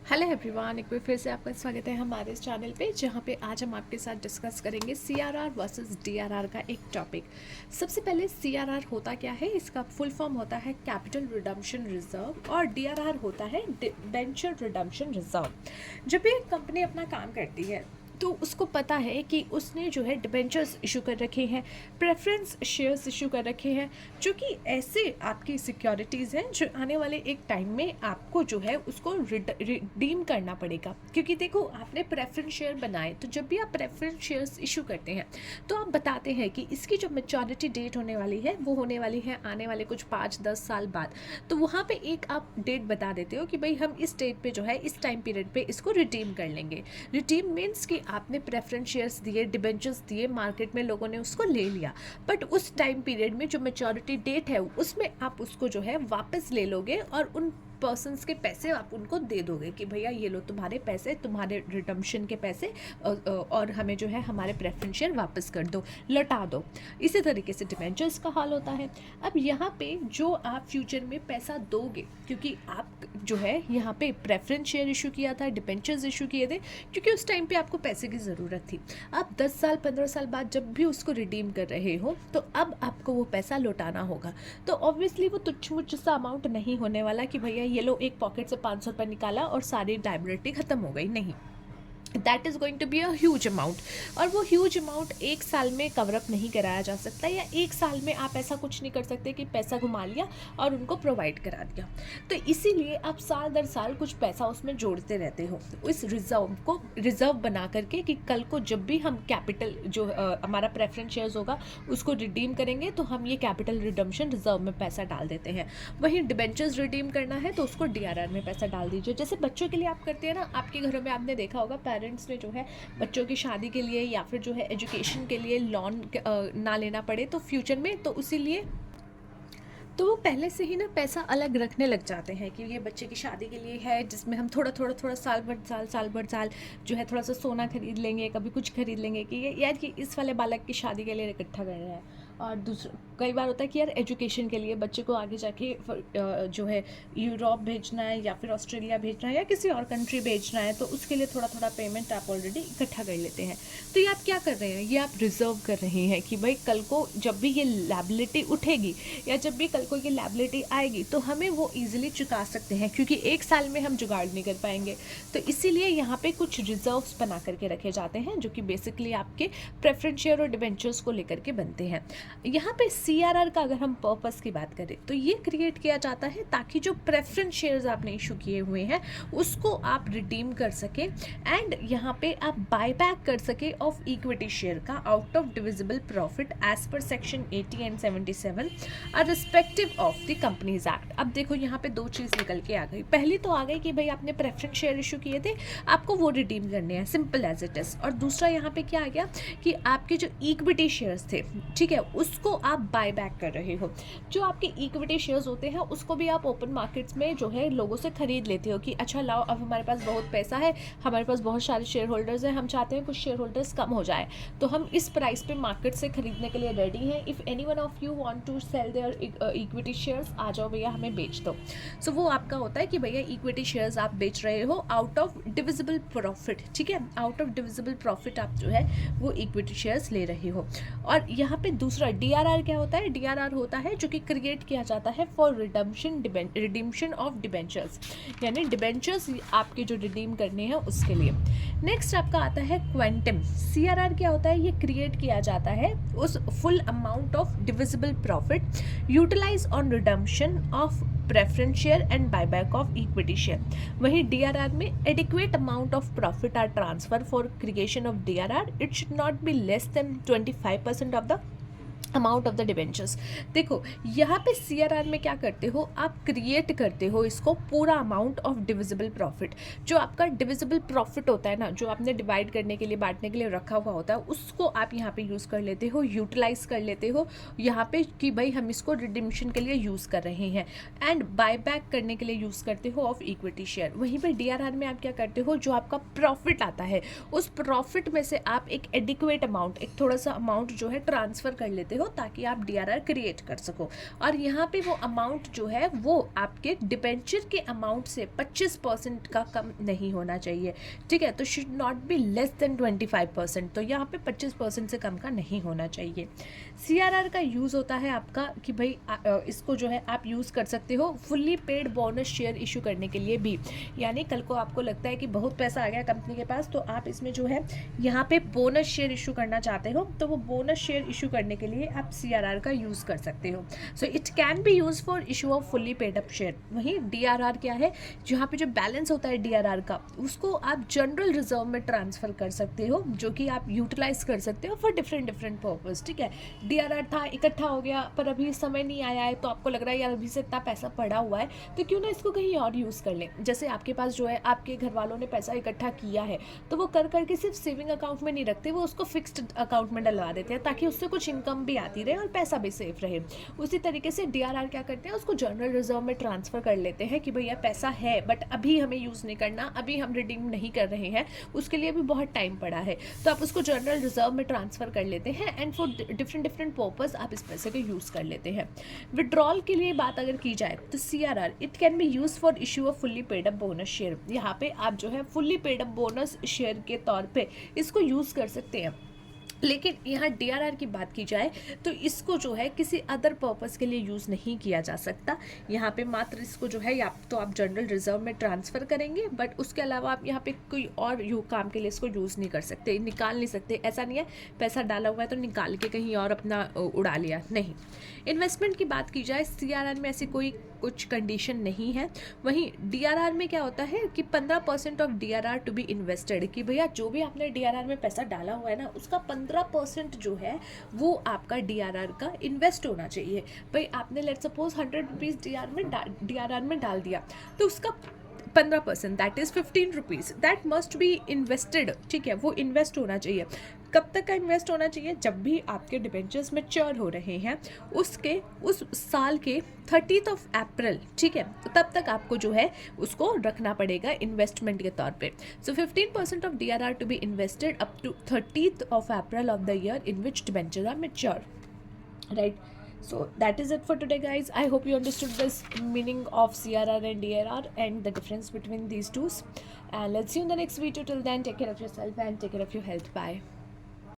Hello everyone, एक बार फिर से आपका स्वागत है हमारे इस चैनल पे, जहाँ पे आज हम आपके साथ डिस्कस करेंगे सीआरआर वर्सेस डीआरआर का एक टॉपिक। सबसे पहले सीआरआर होता क्या है, इसका फुल फॉर्म होता है कैपिटल रिडम्पशन रिजर्व, और डीआरआर होता है डिबेंचर रिडम्पशन रिजर्व। जब भी एक कंपनी अपना काम करती है तो उसको पता है कि उसने जो है डिबेंचर्स इशू कर रखे हैं, प्रेफरेंस शेयर्स इशू कर रखे हैं, जो कि ऐसे आपकी सिक्योरिटीज़ हैं जो आने वाले एक टाइम में आपको जो है उसको रिडीम करना पड़ेगा। क्योंकि देखो, आपने प्रेफरेंस शेयर बनाए, तो जब भी आप प्रेफरेंस शेयर्स इशू करते हैं तो आप बताते हैं कि इसकी जो मेच्योरिटी डेट होने वाली है वो होने वाली है आने वाले कुछ 5-10 साल बाद। तो वहाँ पे एक आप डेट बता देते हो कि भाई हम इस डेट पे जो है इस टाइम पीरियड पे इसको रिडीम कर लेंगे। रिडीम मीन्स कि आपने प्रेफरेंस शेयर्स दिए, डिबेंचर्स दिए, मार्केट में लोगों ने उसको ले लिया, बट उस टाइम पीरियड में जो मेच्योरिटी डेट है उसमें आप उसको जो है वापस ले लोगे और उन पर्सनस के पैसे आप उनको दे दोगे कि भैया ये लो तुम्हारे पैसे, तुम्हारे रिडम्पशन के पैसे, और हमें जो है हमारे प्रेफरेंस शेयर वापस कर दो, लौटा दो। इसी तरीके से डिबेंचर्स का हाल होता है। अब यहाँ पे जो आप फ्यूचर में पैसा दोगे, क्योंकि आप जो है यहाँ पे प्रेफरेंस शेयर इशू किया था, डिबेंचर्स इशू किए थे, क्योंकि उस टाइम पे आपको पैसे की ज़रूरत थी। अब 10 साल 15 साल बाद जब भी उसको रिडीम कर रहे हो तो अब आपको वो पैसा लौटाना होगा। तो ऑब्वियसली वो तुच्छ मुच्छ सा अमाउंट नहीं होने वाला कि भैया ये लो एक पॉकेट से 500 रुपये निकाला और सारी लायबिलिटी खत्म हो गई, नहीं। That is going to be a huge amount, और वो ह्यूज अमाउंट एक साल में कवरअप नहीं कराया जा सकता, या एक साल में आप ऐसा कुछ नहीं कर सकते कि पैसा घुमा लिया और उनको प्रोवाइड करा दिया। तो इसीलिए आप साल दर साल कुछ पैसा उसमें जोड़ते रहते हो, इस रिजर्व को रिजर्व बना करके कि कल को जब भी हम कैपिटल जो हमारा प्रेफरेंस शेयर्स होगा उसको रिडीम करेंगे तो हम ये कैपिटल रिडम्पशन रिजर्व में पैसा डाल देते हैं। वहीं डिबेंचर्स रिडीम करना है तो उसको डीआरआर में पैसा डाल दीजिए। जैसे बच्चों के लिए आप करते हैं ना, आपके घरों में आपने देखा होगा पेरेंट्स ने जो है बच्चों की शादी के लिए या फिर जो है एजुकेशन के लिए लोन ना लेना पड़े तो फ्यूचर में, तो इसीलिए तो वो पहले से ही ना पैसा अलग रखने लग जाते हैं कि ये बच्चे की शादी के लिए है, जिसमें हम थोड़ा साल भर साल जो है थोड़ा सा सोना खरीद लेंगे, कभी कुछ खरीद लेंगे कि ये यार कि इस वाले बालक की शादी के लिए इकट्ठा कर रहे हैं। और दूसरा कई बार होता है कि यार एजुकेशन के लिए बच्चे को आगे जाके जो है यूरोप भेजना है या फिर ऑस्ट्रेलिया भेजना है या किसी और कंट्री भेजना है, तो उसके लिए थोड़ा थोड़ा पेमेंट आप ऑलरेडी इकट्ठा कर लेते हैं। तो ये आप क्या कर रहे हैं, ये आप रिजर्व कर रहे हैं कि भाई कल को जब भी ये लायबिलिटी उठेगी या जब भी कल को ये लायबिलिटी आएगी तो हमें वो ईजिली चुका सकते हैं, क्योंकि एक साल में हम जुगाड़ नहीं कर पाएंगे। तो इसीलिए यहाँ पे कुछ रिजर्व्स बना करके रखे जाते हैं जो कि बेसिकली आपके प्रेफरेंस शेयर और डिबेंचर्स को लेकर के बनते हैं। यहाँ पे सीआरआर का अगर हम पर्पस की बात करें तो ये क्रिएट किया जाता है ताकि जो प्रेफरेंस शेयर्स आपने इशू किए हुए हैं उसको आप रिडीम कर सके, एंड यहाँ पे आप बाय बैक कर सके ऑफ इक्विटी शेयर का out of divisible profit as per section 80 and 77 are respective of the companies act. अब देखो यहाँ पे दो चीज़ निकल के आ गई। पहली तो आ गई कि भाई आपने प्रेफरेंस शेयर इशू किए थे, आपको वो रिडीम करने हैं, सिंपल एज इट इज। और दूसरा यहाँ पे क्या आ गया कि आपके जो इक्विटी शेयर्स थे, ठीक है, उसको आप बाय बैक कर रहे हो। जो आपके इक्विटी शेयर्स होते हैं उसको भी आप ओपन मार्केट्स में जो है लोगों से खरीद लेते हो कि अच्छा लाओ, अब हमारे पास बहुत पैसा है, हमारे पास बहुत सारे शेयर होल्डर्स हैं, हम चाहते हैं कुछ शेयर होल्डर्स कम हो जाए, तो हम इस प्राइस पे मार्केट से खरीदने के लिए रेडी हैं। If any one of you want to sell their equity shares, आ जाओ भैया हमें बेच दो। सो वो आपका होता है कि भैया इक्विटी शेयर्स आप बेच रहे हो आउट ऑफ डिविजिबल प्रॉफिट, ठीक है, आउट ऑफ डिविजिबल प्रॉफिट आप जो है वो इक्विटी शेयर्स ले रहे हो। और यहाँ पे दूसरा डीआरआर क्या होता है, डीआरआर होता है जो कि क्रिएट किया जाता है फॉर रिडीम्पशन ऑफ डिबेंचर्स, यानी डिबेंचर्स आपके जो रिडीम करने हैं उसके लिए। नेक्स्ट आपका आता है क्वांटम। सीआरआर क्या होता है, ये क्रिएट किया जाता है उस full amount of divisible profit utilise on redemption of preference share and buyback of equity share. वहीं डीआरआर में adequate amount of profit are transfer for creation of DRR, it should not be less than 25% of the amount of the debentures. देखो यहाँ पे CRR में क्या करते हो, आप क्रिएट करते हो इसको पूरा अमाउंट ऑफ डिविजिबल प्रॉफिट। जो आपका डिविजिबल प्रॉफिट होता है ना, जो आपने डिवाइड करने के लिए, बांटने के लिए रखा हुआ होता है, उसको आप यहाँ पे यूज़ कर लेते हो, यूटिलाइज कर लेते हो यहाँ पे कि भाई हम इसको रिडिम्पशन के लिए यूज़ कर रहे हैं, एंड बाय बैक करने के लिए यूज़ करते हो ऑफ इक्विटी शेयर। वहीं पर डीआरआर में आप क्या करते हो, जो आपका प्रॉफिट आता है उस प्रॉफिट में से आप एक एडिक्वेट अमाउंट, एक थोड़ा सा अमाउंट जो है ट्रांसफ़र कर लेते हो हो ताकि आप DRR क्रिएट कर सको। और यहाँ पे वो अमाउंट जो है वो आपके डिबेंचर के अमाउंट से 25% का कम नहीं होना चाहिए, ठीक है। तो should not be less than 25%, तो यहाँ पे 25% से कम का नहीं होना चाहिए। CRR का यूज़ होता है आपका कि भाई इसको जो है आप यूज़ कर सकते हो fully paid bonus share issue करने के लिए भी। यानी कल को आपको लगता है कि बहुत पैसा आ गया कंपनी के पास, तो आप इसमें जो है यहाँ पे बोनस शेयर इशू करना चाहते हो, तो वो बोनस शेयर इशू करने के लिए आप CRR का यूज़ कर सकते हो। So it can be use for issue off fully paid up share. वहीं DRR क्या है, जहाँ पे जो बैलेंस होता है DRR का, उसको आप जनरल रिजर्व में ट्रांसफ़र कर सकते हो, जो कि आप यूटिलाइज कर सकते हो फॉर डिफरेंट पर्पज़, ठीक है। DRR था, इकट्ठा हो गया, पर अभी समय नहीं आया है, तो आपको लग रहा है यार अभी से इतना पैसा पड़ा हुआ है, तो क्यों ना इसको कहीं और यूज़ कर लें। जैसे आपके पास जो है आपके घर वालों ने पैसा इकट्ठा किया है, तो वो कर करके सिर्फ सेविंग अकाउंट में नहीं रखते, वो उसको फिक्स्ड अकाउंट में डलवा देते हैं ताकि उससे कुछ इनकम भी आती रहे और पैसा भी सेफ रहे। उसी तरीके से DRR क्या करते हैं, उसको जनरल रिजर्व में ट्रांसफ़र कर लेते हैं कि भैया पैसा है बट अभी हमें यूज़ नहीं करना, अभी हम रिडीम नहीं कर रहे हैं, उसके लिए भी बहुत टाइम पड़ा है, तो आप उसको जनरल रिजर्व में ट्रांसफ़र कर लेते हैं एंड फॉर डिफरेंट पर्पज़ आप इस पैसे का यूज़ कर लेते हैं। विड्रॉल के लिए बात अगर की जाए तो CRR it can be use for issue off fully paid up bonus share. यहाँ पे आप जो है fully paid up bonus share के तौर पे इसको यूज़ कर सकते हैं। लेकिन यहाँ DRR की बात की जाए तो इसको जो है किसी अदर पर्पज़ के लिए यूज़ नहीं किया जा सकता। यहाँ पे मात्र इसको जो है या तो आप जनरल रिजर्व में ट्रांसफ़र करेंगे, बट उसके अलावा आप यहाँ पे कोई और काम के लिए इसको यूज़ नहीं कर सकते, निकाल नहीं सकते। ऐसा नहीं है पैसा डाला हुआ है तो निकाल के कहीं और अपना उड़ा लिया, नहीं। इन्वेस्टमेंट की बात की जाए CRR में ऐसी कोई कुछ कंडीशन नहीं है। वहीं DRR में क्या होता है कि 15% of DRR to be invested, कि भैया जो भी आपने DRR में पैसा डाला हुआ है ना, उसका 15% जो है वो आपका DRR का इन्वेस्ट होना चाहिए। भाई आपने लेट सपोज 100 रुपीज़ DRR में डाल दिया, तो उसका 15% that is 15 rupees that must be invested, ठीक है, वो इन्वेस्ट होना चाहिए। कब तक का इन्वेस्ट होना चाहिए, जब भी आपके डिबेंचर्स मैच्योर हो रहे हैं उस साल के 30th ऑफ अप्रैल, ठीक है, तो तब तक आपको जो है उसको रखना पड़ेगा इन्वेस्टमेंट के तौर पे। So 15% of DRR to be invested up to 30th of April of the year in which debenture are mature, right? So that is it for today, guys. I hope you understood this meaning of CRR and DRR and the difference between these two, and let's see you in the next video. Till then, take care of yourself and take care of your health. Bye.